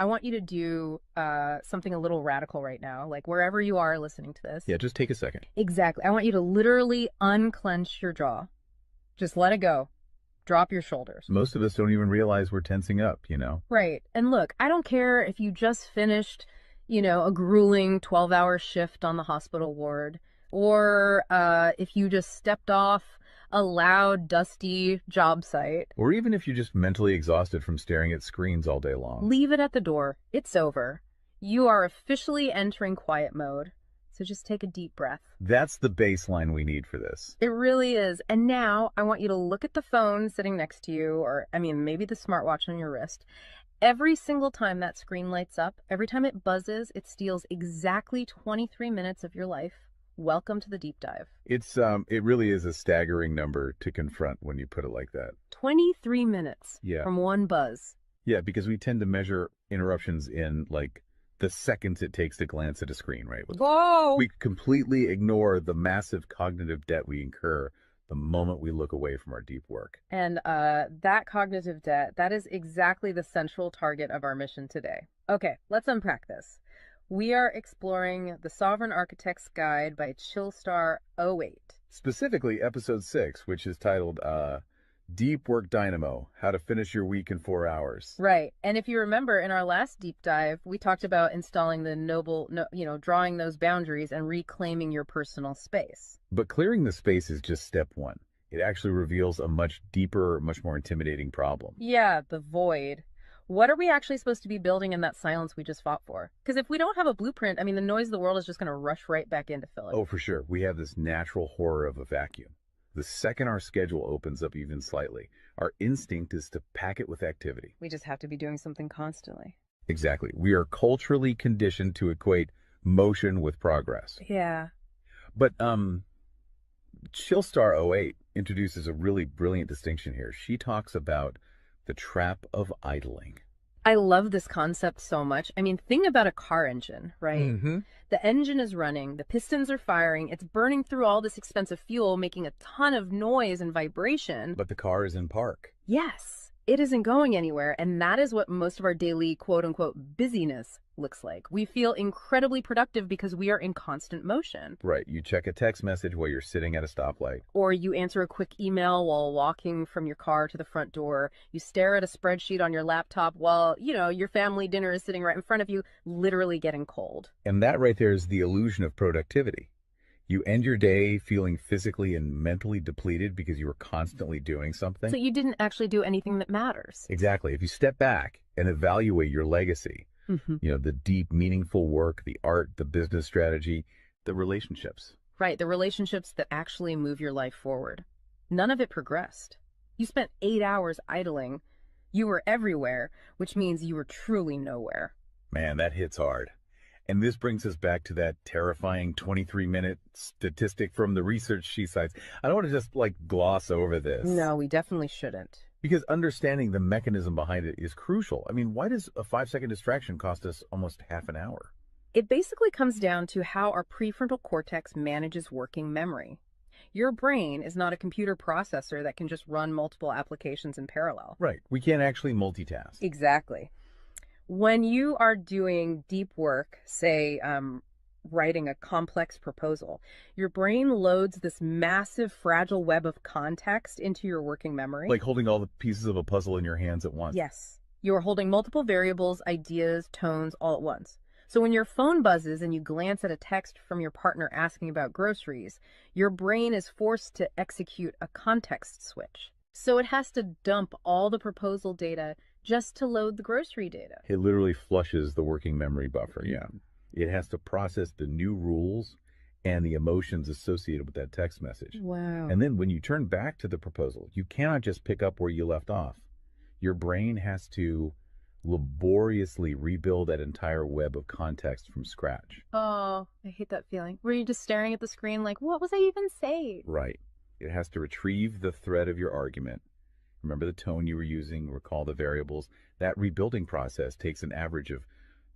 I want you to do something a little radical right now, like wherever you are listening to this. Yeah, just take a second. Exactly. I want you to literally unclench your jaw. Just let it go. Drop your shoulders. Most of us don't even realize we're tensing up, you know? Right. And look, I don't care if you just finished, a grueling 12-hour shift on the hospital ward, or if you just stepped off a loud, dusty job site. Or even if you're just mentally exhausted from staring at screens all day long. Leave it at the door. It's over. You are officially entering quiet mode. So just take a deep breath. That's the baseline we need for this. It really is. And now I want you to look at the phone sitting next to you, or maybe the smartwatch on your wrist. Every single time that screen lights up, every time it buzzes, it steals exactly 23 minutes of your life. Welcome to the deep dive. It really is a staggering number to confront when you put it like that. 23 minutes Yeah. from one buzz. Yeah, because we tend to measure interruptions in like the seconds it takes to glance at a screen, right? Whoa! We completely ignore the massive cognitive debt we incur the moment we look away from our deep work. And that cognitive debt, that is exactly the central target of our mission today. Okay, let's unpack this. We are exploring The Sovereign Architect's Guide by Chillstar 08. Specifically, episode 6, which is titled Deep Work Dynamo, How to Finish Your Week in 4 Hours. Right. And if you remember in our last deep dive, we talked about installing drawing those boundaries and reclaiming your personal space. But clearing the space is just step one. It actually reveals a much deeper, much more intimidating problem. Yeah, the void. What are we actually supposed to be building in that silence we just fought for? Because if we don't have a blueprint, the noise of the world is just going to rush right back in to fill it. Oh, for sure. We have this natural horror of a vacuum. The second our schedule opens up even slightly, our instinct is to pack it with activity. We just have to be doing something constantly. Exactly. We are culturally conditioned to equate motion with progress. Yeah. But Chillstar 08 introduces a really brilliant distinction here. She talks about the trap of idling. I love this concept so much. Think about a car engine, right? Mm-hmm. The engine is running, the pistons are firing, it's burning through all this expensive fuel, making a ton of noise and vibration. But the car is in park. Yes, it isn't going anywhere, and that is what most of our daily quote-unquote busyness looks like. We feel incredibly productive because we are in constant motion. Right. You check a text message while you're sitting at a stoplight. Or you answer a quick email while walking from your car to the front door. You stare at a spreadsheet on your laptop while, your family dinner is sitting right in front of you, literally getting cold. And that right there is the illusion of productivity. You end your day feeling physically and mentally depleted because you were constantly doing something. So you didn't actually do anything that matters. Exactly. If you step back and evaluate your legacy, the deep, meaningful work, the art, the business strategy, the relationships. Right, the relationships that actually move your life forward. None of it progressed. You spent 8 hours idling. You were everywhere, which means you were truly nowhere. Man, that hits hard. And this brings us back to that terrifying 23-minute statistic from the research she cites. I don't want to just gloss over this. No, we definitely shouldn't. Because understanding the mechanism behind it is crucial. Why does a 5-second distraction cost us almost half an hour? It basically comes down to how our prefrontal cortex manages working memory. Your brain is not a computer processor that can just run multiple applications in parallel. Right. We can't actually multitask. Exactly. When you are doing deep work, say writing a complex proposal, your brain loads this massive fragile web of context into your working memory. Like holding all the pieces of a puzzle in your hands at once. Yes. You are holding multiple variables, ideas, tones all at once. So when your phone buzzes and you glance at a text from your partner asking about groceries, your brain is forced to execute a context switch. So it has to dump all the proposal data just to load the grocery data. It literally flushes the working memory buffer, yeah. It has to process the new rules and the emotions associated with that text message. Wow. And then when you turn back to the proposal, you cannot just pick up where you left off. Your brain has to laboriously rebuild that entire web of context from scratch. Oh, I hate that feeling. Were you just staring at the screen like, what was I even saying? Right. It has to retrieve the thread of your argument. Remember the tone you were using, recall the variables. That rebuilding process takes an average of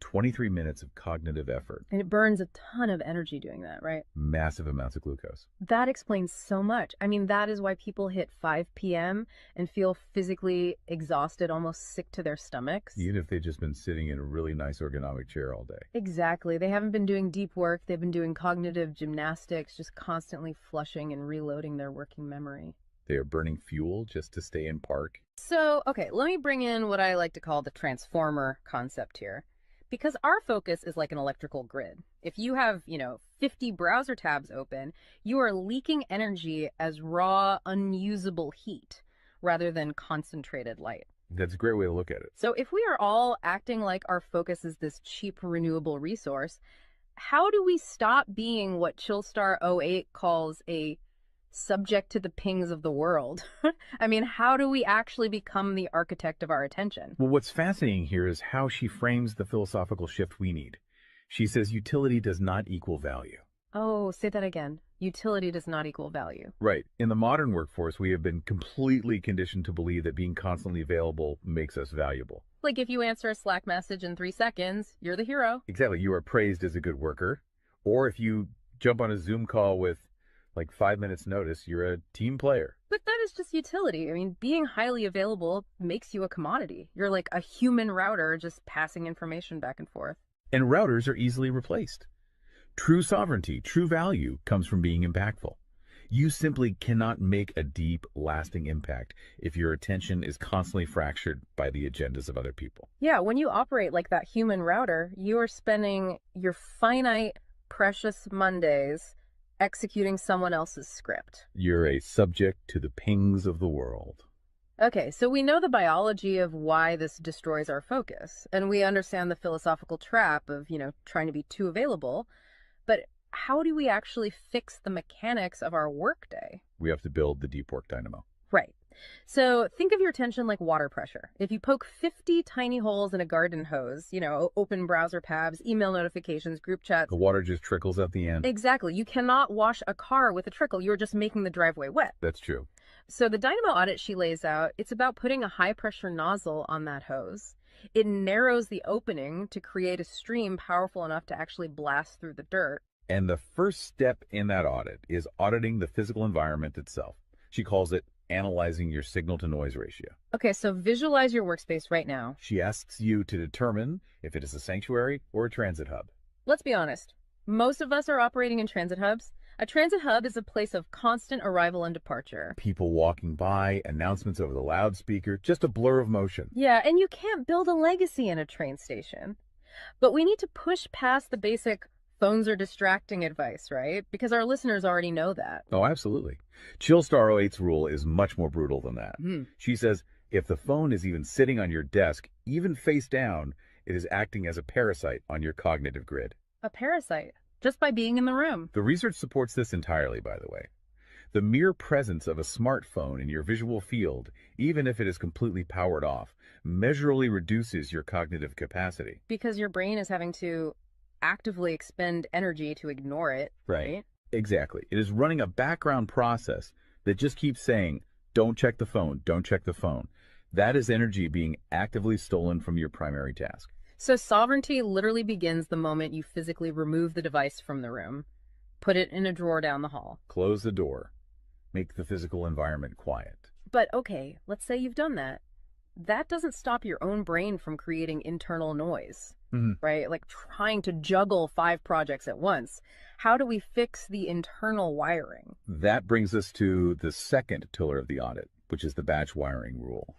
23 minutes of cognitive effort, And it burns a ton of energy doing that, right? massive amounts of glucose. That explains so much. I mean, that is why people hit 5 p.m. and feel physically exhausted, almost sick to their stomachs. Even if they've just been sitting in a really nice ergonomic chair all day. Exactly. They haven't been doing deep work. They've been doing cognitive gymnastics, just constantly flushing and reloading their working memory. They are burning fuel just to stay in park. So, okay, let me bring in what I like to call the transformer concept here. Because our focus is like an electrical grid. If you have, 50 browser tabs open, you are leaking energy as raw, unusable heat rather than concentrated light. That's a great way to look at it. So if we are all acting like our focus is this cheap renewable resource, how do we stop being what Chillstar '08 calls a subject to the pings of the world? I mean, how do we actually become the architect of our attention? Well, what's fascinating here is how she frames the philosophical shift we need. She says utility does not equal value. Oh, say that again. Utility does not equal value. Right. In the modern workforce, we have been completely conditioned to believe that being constantly available makes us valuable. Like if you answer a Slack message in 3 seconds, you're the hero. Exactly. You are praised as a good worker. Or if you jump on a Zoom call with like 5 minutes notice, you're a team player. But that is just utility. I mean, being highly available makes you a commodity. You're like a human router just passing information back and forth. And routers are easily replaced. True sovereignty, true value comes from being impactful. You simply cannot make a deep, lasting impact if your attention is constantly fractured by the agendas of other people. Yeah, when you operate like that human router, you are spending your finite, precious Mondays executing someone else's script. You're a subject to the pings of the world. Okay, so we know the biology of why this destroys our focus, and we understand the philosophical trap of, trying to be too available. But how do we actually fix the mechanics of our workday? We have to build the deep work dynamo. Right. So think of your attention like water pressure. If you poke 50 tiny holes in a garden hose, open browser tabs, email notifications, group chats. The water just trickles at the end. Exactly. You cannot wash a car with a trickle. You're just making the driveway wet. That's true. So the Dynamo Audit she lays out, it's about putting a high pressure nozzle on that hose. It narrows the opening to create a stream powerful enough to actually blast through the dirt. And the first step in that audit is auditing the physical environment itself. She calls it analyzing your signal to noise ratio. Okay, so visualize your workspace right now. She asks you to determine if it is a sanctuary or a transit hub. Let's be honest. Most of us are operating in transit hubs. A transit hub is a place of constant arrival and departure. People walking by, announcements over the loudspeaker, just a blur of motion. Yeah, and you can't build a legacy in a train station. But we need to push past the basic phones are distracting advice, right? Because our listeners already know that. Oh, absolutely. Chillstar '08's rule is much more brutal than that. She says if the phone is even sitting on your desk, even face down, it is acting as a parasite on your cognitive grid. A parasite, just by being in the room. The research supports this entirely, by the way. The mere presence of a smartphone in your visual field, even if it is completely powered off, measurably reduces your cognitive capacity. Because your brain is having to actively expend energy to ignore it, right? Exactly. It is running a background process that just keeps saying, don't check the phone, don't check the phone. That is energy being actively stolen from your primary task. So sovereignty literally begins the moment you physically remove the device from the room, put it in a drawer down the hall. Close the door. Make the physical environment quiet. But okay, let's say you've done that. That doesn't stop your own brain from creating internal noise, right? Like trying to juggle 5 projects at once. How do we fix the internal wiring? That brings us to the second pillar of the audit, which is the batch wiring rule.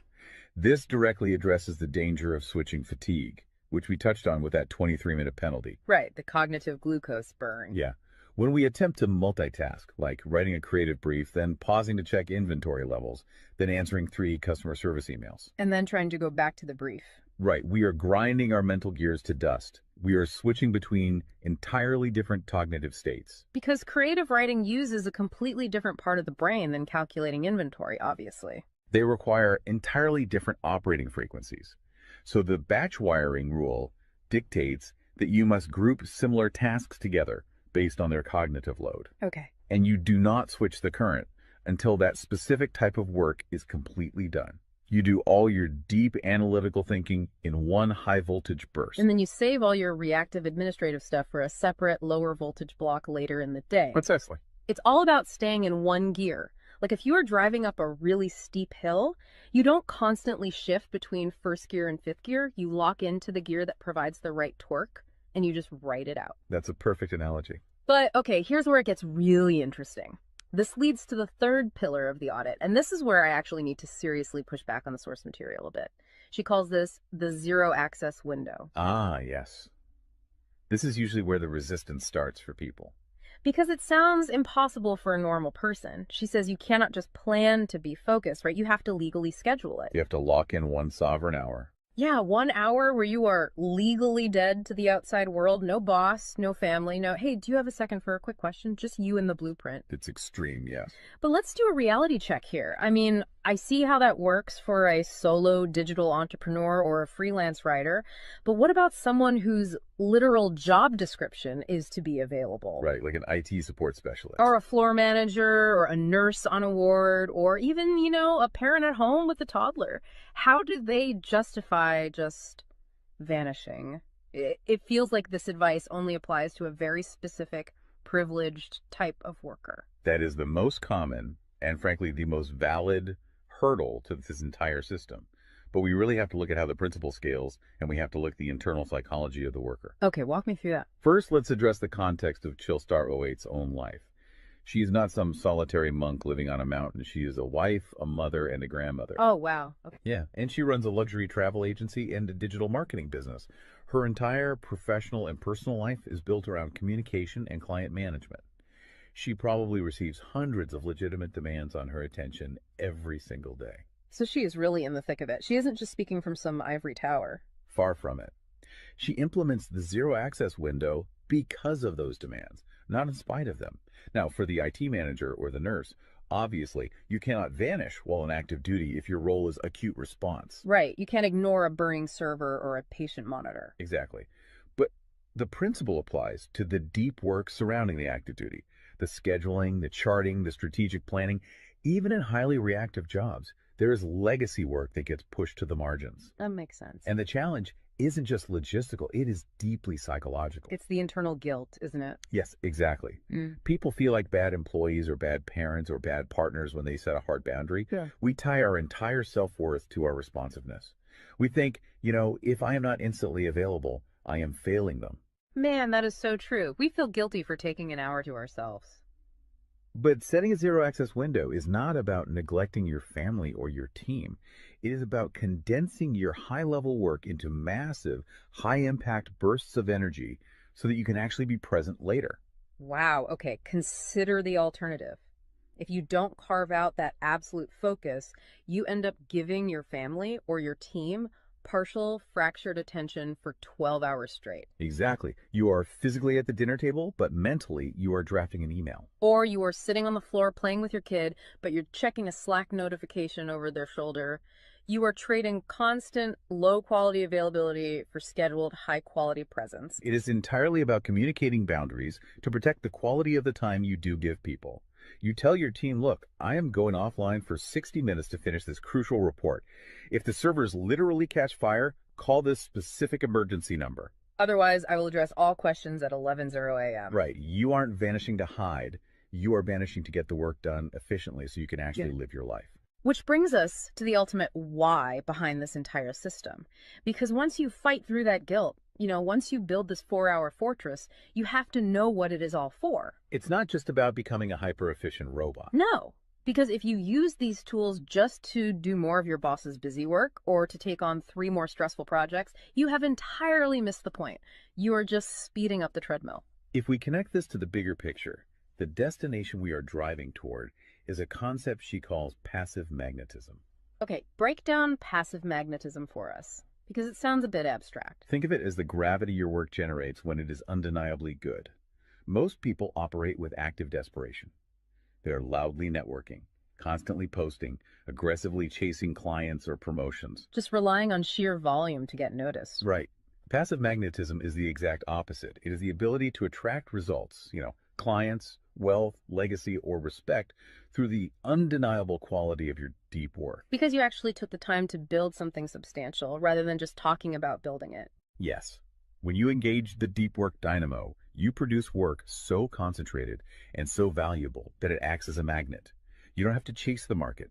This directly addresses the danger of switching fatigue, which we touched on with that 23-minute penalty. Right, the cognitive glucose burn. Yeah. When we attempt to multitask, like writing a creative brief, then pausing to check inventory levels, then answering 3 customer service emails. And then trying to go back to the brief. Right. We are grinding our mental gears to dust. We are switching between entirely different cognitive states. Because creative writing uses a completely different part of the brain than calculating inventory, obviously. They require entirely different operating frequencies. So the batch wiring rule dictates that you must group similar tasks together based on their cognitive load. Okay. And you do not switch the current until that specific type of work is completely done. You do all your deep analytical thinking in one high voltage And burst. then you save all your reactive administrative stuff for a separate lower voltage block later in the day. Precisely. It's all about staying in one gear. Like if you are driving up a really steep hill, you don't constantly shift between first gear and fifth gear. You lock into the gear that provides the right torque and you just ride it out. That's a perfect analogy. But okay, here's where it gets really interesting. This leads to the third pillar of the audit, and this is where I actually need to seriously push back on the source material a bit. She calls this the zero access window. Ah, yes. This is usually where the resistance starts for people. Because it sounds impossible for a normal person. She says you cannot just plan to be focused, right? You have to legally schedule it. You have to lock in one sovereign hour. Yeah, 1 hour where you are legally dead to the outside world. No boss, no family, no, hey, do you have a second for a quick question? Just you and the blueprint. It's extreme, yes. But let's do a reality check here. I mean, I see how that works for a solo digital entrepreneur or a freelance writer, but what about someone whose literal job description is to be available? Right, like an IT support specialist. Or a floor manager, or a nurse on a ward, or even, a parent at home with a toddler. How do they justify just vanishing? It feels like this advice only applies to a very specific, privileged type of worker. That is the most common and, frankly, the most valid hurdle to this entire system. But we really have to look at how the principle scales, and we have to look at the internal psychology of the worker. Okay, walk me through that. First, let's address the context of Chillstar '08's own life. She is not some solitary monk living on a mountain. She is a wife, a mother, and a grandmother. Oh, wow. Okay. Yeah, and she runs a luxury travel agency and a digital marketing business. Her entire professional and personal life is built around communication and client management. She probably receives hundreds of legitimate demands on her attention every single day. So she is really in the thick of it. She isn't just speaking from some ivory tower. Far from it. She implements the zero access window because of those demands, not in spite of them. Now, for the IT manager or the nurse, obviously, you cannot vanish while on active duty if your role is acute response. Right. You can't ignore a burning server or a patient monitor. Exactly. But the principle applies to the deep work surrounding the active duty, the scheduling, the charting, the strategic planning. Even in highly reactive jobs, there is legacy work that gets pushed to the margins. That makes sense. And the challenge isn't just logistical, it is deeply psychological. It's the internal guilt, isn't it? Yes, exactly. People feel like bad employees or bad parents or bad partners when they set a hard boundary. Yeah. We tie our entire self-worth to our responsiveness. We think, if I am not instantly available, I am failing them. Man, that is so true. We feel guilty for taking an hour to ourselves. But setting a zero access window is not about neglecting your family or your team. It is about condensing your high level work into massive, high impact bursts of energy so that you can actually be present later. Wow. Okay. Consider the alternative. If you don't carve out that absolute focus, you end up giving your family or your team partial fractured attention for 12 hours straight. Exactly. You are physically at the dinner table, but mentally you are drafting an email. Or you are sitting on the floor playing with your kid, but you're checking a Slack notification over their shoulder. You are trading constant low quality availability for scheduled high quality presence. It is entirely about communicating boundaries to protect the quality of the time you do give people. You tell your team, look, I am going offline for 60 minutes to finish this crucial report. If the servers literally catch fire, call this specific emergency number. Otherwise, I will address all questions at 11:00 a.m. Right. You aren't vanishing to hide. You are vanishing to get the work done efficiently so you can actually live your life. Which brings us to the ultimate why behind this entire system. Because once you fight through that guilt, once you build this 4-hour fortress, you have to know what it is all for. It's not just about becoming a hyper-efficient robot. No, because if you use these tools just to do more of your boss's busy work or to take on 3 more stressful projects, you have entirely missed the point. You are just speeding up the treadmill. If we connect this to the bigger picture, the destination we are driving toward is a concept she calls passive magnetism. Okay, break down passive magnetism for us, because it sounds a bit abstract. Think of it as the gravity your work generates when it is undeniably good. Most people operate with active desperation. They're loudly networking, constantly posting, aggressively chasing clients or promotions. Just relying on sheer volume to get noticed. Right. Passive magnetism is the exact opposite. It is the ability to attract results, clients, wealth, legacy, or respect through the undeniable quality of your deep work. Because you actually took the time to build something substantial rather than just talking about building it. Yes, when you engage the deep work dynamo, you produce work so concentrated and so valuable that it acts as a magnet. You don't have to chase the market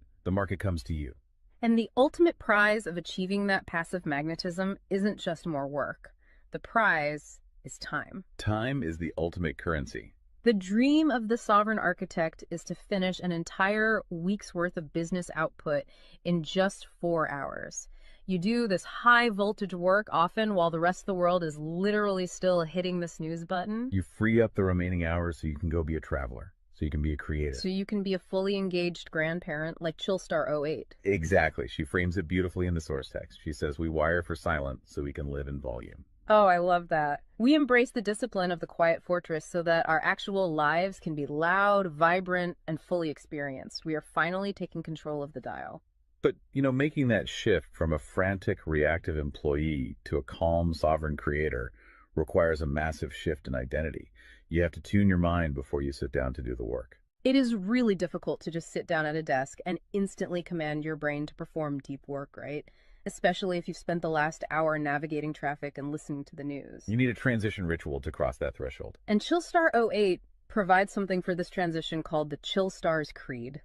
comes to you. And the ultimate prize of achieving that passive magnetism isn't just more work. The prize is time. Time is the ultimate currency. The dream of the sovereign architect is to finish an entire week's worth of business output in just 4 hours. You do this high voltage work often while the rest of the world is literally still hitting the snooze button. You free up the remaining hours so you can go be a traveler, so you can be a creator. So you can be a fully engaged grandparent like Chillstar 08. Exactly. She frames it beautifully in the source text. She says, we wire for silent so we can live in volume. Oh, I love that. We embrace the discipline of the quiet fortress so that our actual lives can be loud, vibrant, and fully experienced. We are finally taking control of the dial. But, making that shift from a frantic, reactive employee to a calm, sovereign creator requires a massive shift in identity. You have to tune your mind before you sit down to do the work. It is really difficult to just sit down at a desk and instantly command your brain to perform deep work, right? Especially if you've spent the last hour navigating traffic and listening to the news. You need a transition ritual to cross that threshold. And Chillstar 08 provides something for this transition called the Chillstar's Creed.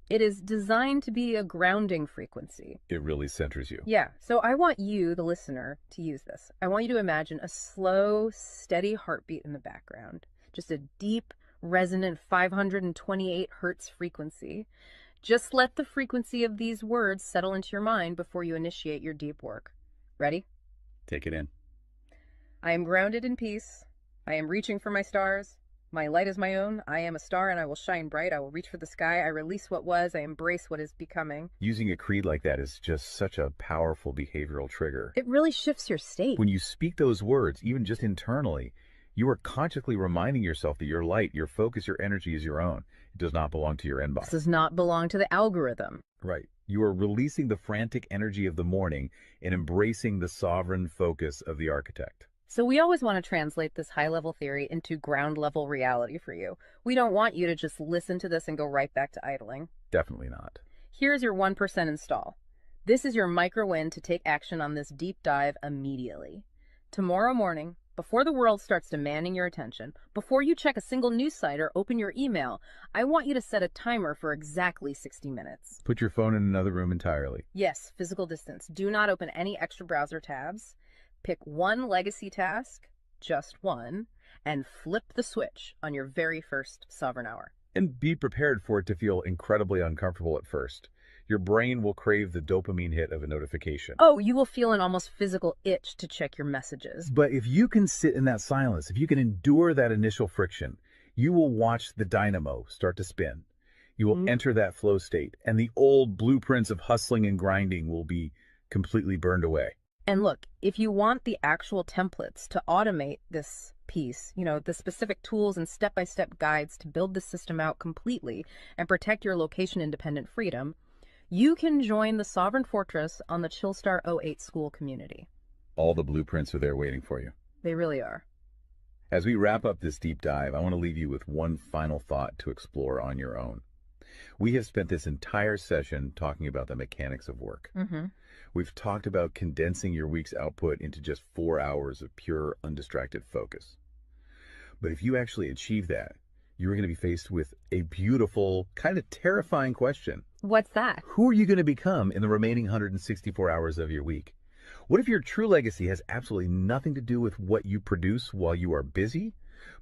It is designed to be a grounding frequency. It really centers you. Yeah, so I want you, the listener, to use this. I want you to imagine a slow, steady heartbeat in the background. Just a deep, resonant 528 hertz frequency. Just let the frequency of these words settle into your mind before you initiate your deep work. Ready? Take it in. I am grounded in peace. I am reaching for my stars. My light is my own. I am a star and I will shine bright. I will reach for the sky. I release what was. I embrace what is becoming. Using a creed like that is just such a powerful behavioral trigger. It really shifts your state. When you speak those words, even just internally, you are consciously reminding yourself that your light, your focus, your energy is your own. It does not belong to your inbox. This does not belong to the algorithm. Right. You are releasing the frantic energy of the morning and embracing the sovereign focus of the architect. So we always want to translate this high-level theory into ground-level reality for you. We don't want you to just listen to this and go right back to idling. Definitely not. Here's your 1% install. This is your micro-win to take action on this deep dive immediately. Tomorrow morning, before the world starts demanding your attention, before you check a single news site or open your email, I want you to set a timer for exactly 60 minutes. Put your phone in another room entirely. Yes, physical distance. Do not open any extra browser tabs. Pick one legacy task, just one, and flip the switch on your very first sovereign hour. And be prepared for it to feel incredibly uncomfortable at first. Your brain will crave the dopamine hit of a notification. Oh, you will feel an almost physical itch to check your messages. But if you can sit in that silence, if you can endure that initial friction, you will watch the dynamo start to spin. You will enter that flow state, and the old blueprints of hustling and grinding will be completely burned away. And look, if you want the actual templates to automate this piece, the specific tools and step-by-step guides to build the system out completely and protect your location-independent freedom, you can join the Sovereign Fortress on the Chillstar 08 school community. All the blueprints are there waiting for you. They really are. As we wrap up this deep dive, I want to leave you with one final thought to explore on your own. We have spent this entire session talking about the mechanics of work. We've talked about condensing your week's output into just 4 hours of pure, undistracted focus. But if you actually achieve that, you're going to be faced with a beautiful, kind of terrifying question. What's that? Who are you going to become in the remaining 164 hours of your week? What if your true legacy has absolutely nothing to do with what you produce while you are busy,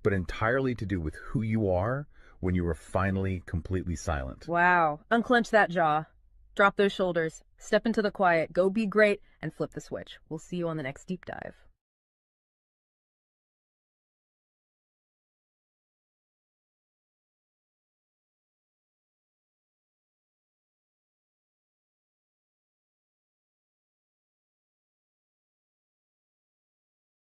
but entirely to do with who you are when you are finally completely silent? Wow. Unclench that jaw. Drop those shoulders. Step into the quiet. Go be great and flip the switch. We'll see you on the next deep dive.